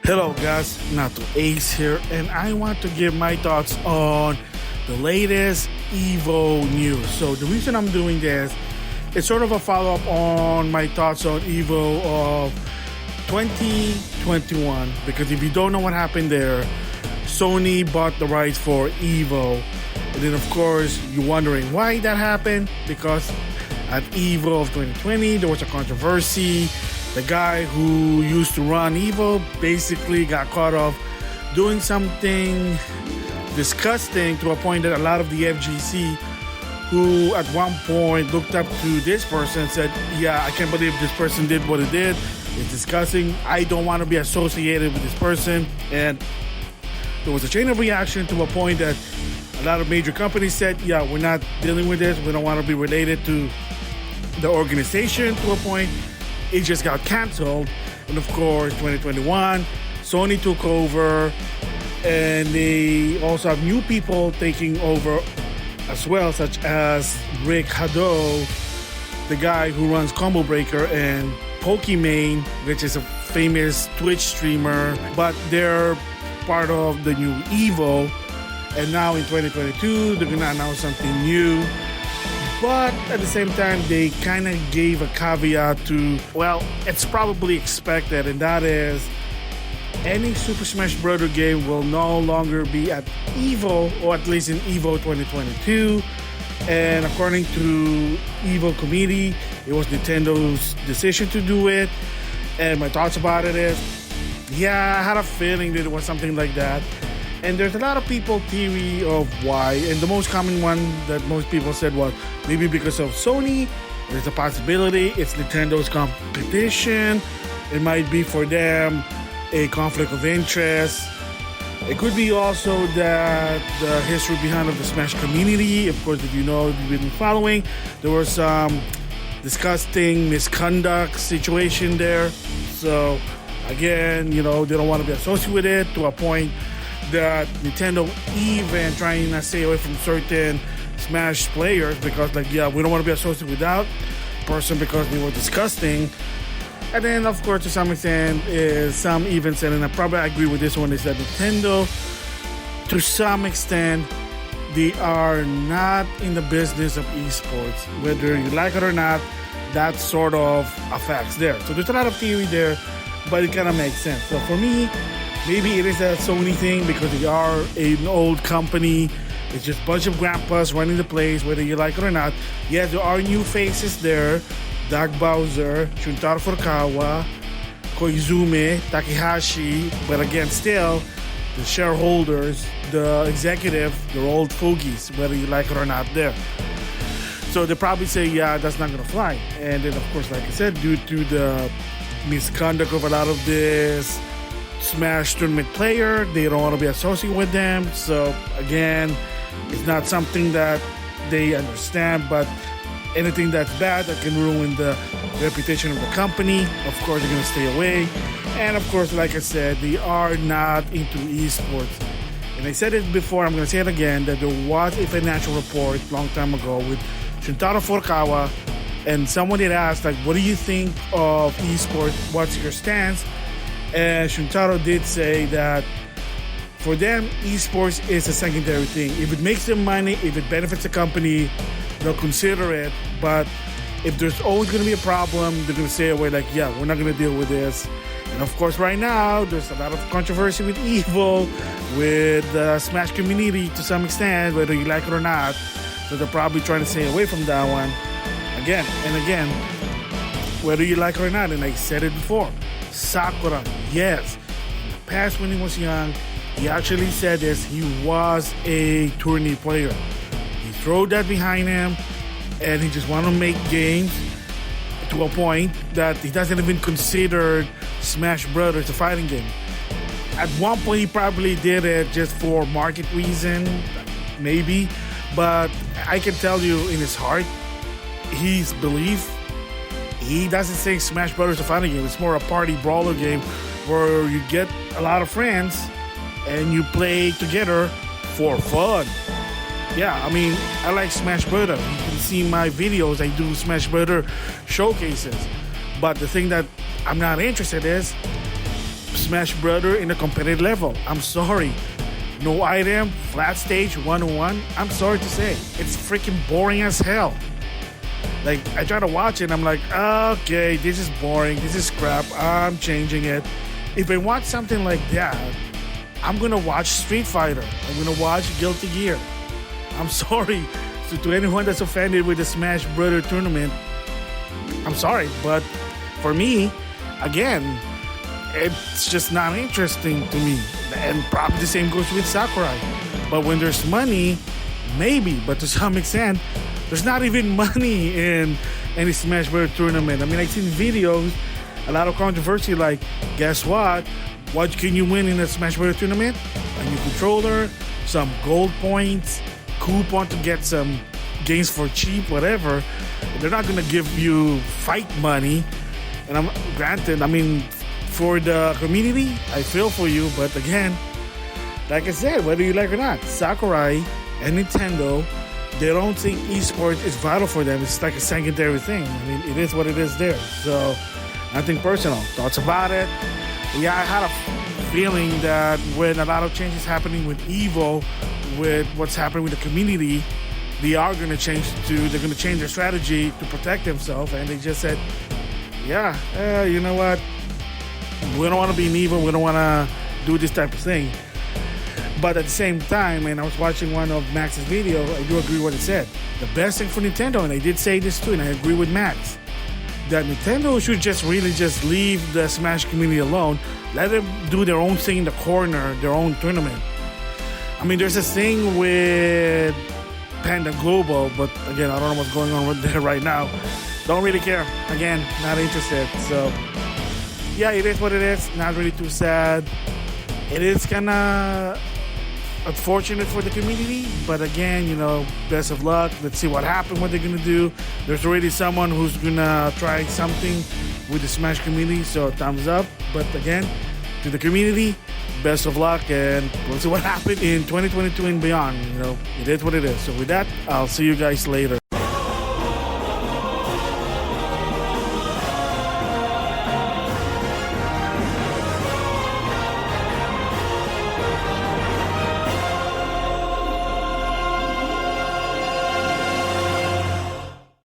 Hello guys, NautoAce here, and I want to give my thoughts on the latest EVO news. So the reason I'm doing this is sort of a follow-up on my thoughts on EVO of 2021, because if you don't know what happened there, Sony bought the rights for EVO, and then of course you're wondering why that happened, because at EVO of 2020 there was a controversy. The guy who used to run EVO basically got caught off doing something disgusting to a point that a lot of the FGC, who at one point looked up to this person, said, yeah, I can't believe this person did what he did. It's disgusting. I don't want to be associated with this person. And there was a chain of reaction to a point that a lot of major companies said, yeah, we're not dealing with this. We don't want to be related to the organization. To a point, it just got canceled. And of course, 2021, Sony took over, and they also have new people taking over as well, such as Rick Hado, the guy who runs Combo Breaker, and Pokimane, which is a famous Twitch streamer, but they're part of the new EVO. And now in 2022, they're gonna announce something new. But at the same time, they kind of gave a caveat to, well, it's probably expected, and that is any Super Smash Bros. Game will no longer be at EVO, or at least in EVO 2022. And according to EVO committee, it was Nintendo's decision to do it. And my thoughts about it is, yeah, I had a feeling that it was something like that. And there's a lot of people theory of why, and the most common one that most people said was maybe because of Sony. There's a possibility it's Nintendo's competition. It might be for them a conflict of interest. It could be also that the history behind of the Smash community. Of course, if you know, if you've been following, there was some disgusting misconduct situation there. So again, you know, they don't want to be associated with it, to a point that Nintendo even trying to stay away from certain Smash players, because like, yeah, we don't want to be associated with that person because they were disgusting. And then of course, to some extent, is some even said, and I probably agree with this one, is that Nintendo, to some extent, they are not in the business of esports. Whether you like it or not, that sort of affects there. So there's a lot of theory there, but it kind of makes sense. So for me, maybe it is a Sony thing because they are an old company. It's just a bunch of grandpas running the place, whether you like it or not. Yes, there are new faces there. Doug Bowser, Shuntaro Furukawa, Koizumi, Takahashi. But again, still, the shareholders, the executive, they're old fogies, whether you like it or not there. So they probably say, yeah, that's not going to fly. And then, of course, like I said, due to the misconduct of a lot of this Smash tournament player, they don't want to be associated with them. So again, it's not something that they understand, but anything that's bad that can ruin the reputation of the company, of course they're going to stay away. And of course, like I said, they are not into esports. And I said it before, I'm going to say it again, that there was a financial report a long time ago with Shuntaro Furukawa, and someone had asked, like, what do you think of esports? What's your stance? And Shuntaro did say that for them, esports is a secondary thing. If it makes them money, if it benefits the company, they'll consider it. But if there's always going to be a problem, they're going to stay away, like, yeah, we're not going to deal with this. And of course, right now, there's a lot of controversy with EVO, with the Smash community to some extent, whether you like it or not. So they're probably trying to stay away from that one again and again, whether you like it or not. And I said it before. Sakura, yes, in the past when he was young, he actually said this, he was a tourney player. He threw that behind him, and he just want to make games to a point that he doesn't even consider Smash Brothers a fighting game. At one point, he probably did it just for market reason, maybe, but I can tell you in his heart, his belief, he doesn't say Smash Brothers is a fighting game. It's more a party brawler game where you get a lot of friends and you play together for fun. Yeah, I mean, I like Smash Brothers. You can see my videos. I do Smash Brothers showcases. But the thing that I'm not interested is Smash Brother in a competitive level. I'm sorry. No item, flat stage, 1-on-1. I'm sorry to say. It's freaking boring as hell. Like, I try to watch it and I'm like, okay, this is boring. This is crap. I'm changing it. If I want something like that, I'm going to watch Street Fighter. I'm going to watch Guilty Gear. I'm sorry to anyone that's offended with the Smash Brother tournament. I'm sorry, but for me, again, it's just not interesting to me. And probably the same goes with Sakurai. But when there's money, maybe. But to some extent, there's not even money in any Smash Bros. Tournament. I mean, I've seen videos, a lot of controversy, like, guess what? What can you win in a Smash Bros. Tournament? A new controller, some gold points, coupon to get some games for cheap, whatever. They're not going to give you fight money. And I'm granted, I mean, for the community, I feel for you. But again, like I said, whether you like it or not, Sakurai and Nintendo, they don't think esports is vital for them. It's like a secondary thing. I mean, it is what it is there. So, nothing personal. Thoughts about it? Yeah, I had a feeling that when a lot of changes happening with EVO, with what's happening with the community, they are going to they're going to change their strategy to protect themselves. And they just said, yeah, you know what? We don't want to be in EVO. We don't want to do this type of thing. But at the same time, and I was watching one of Max's video, I do agree with what it said. The best thing for Nintendo, and I did say this too, and I agree with Max, that Nintendo should just really just leave the Smash community alone. Let them do their own thing in the corner, their own tournament. I mean, there's this thing with Panda Global, but again, I don't know what's going on with there right now. Don't really care. Again, not interested. So, yeah, it is what it is. Not really too sad. It is kind of unfortunate for the community, but again, you know, best of luck. Let's see what happens, what they're gonna do. There's already someone who's gonna try something with the Smash community, so thumbs up. But again, to the community, best of luck, and we'll see what happens in 2022 and beyond. You know, it is what it is. So with that, I'll see you guys later.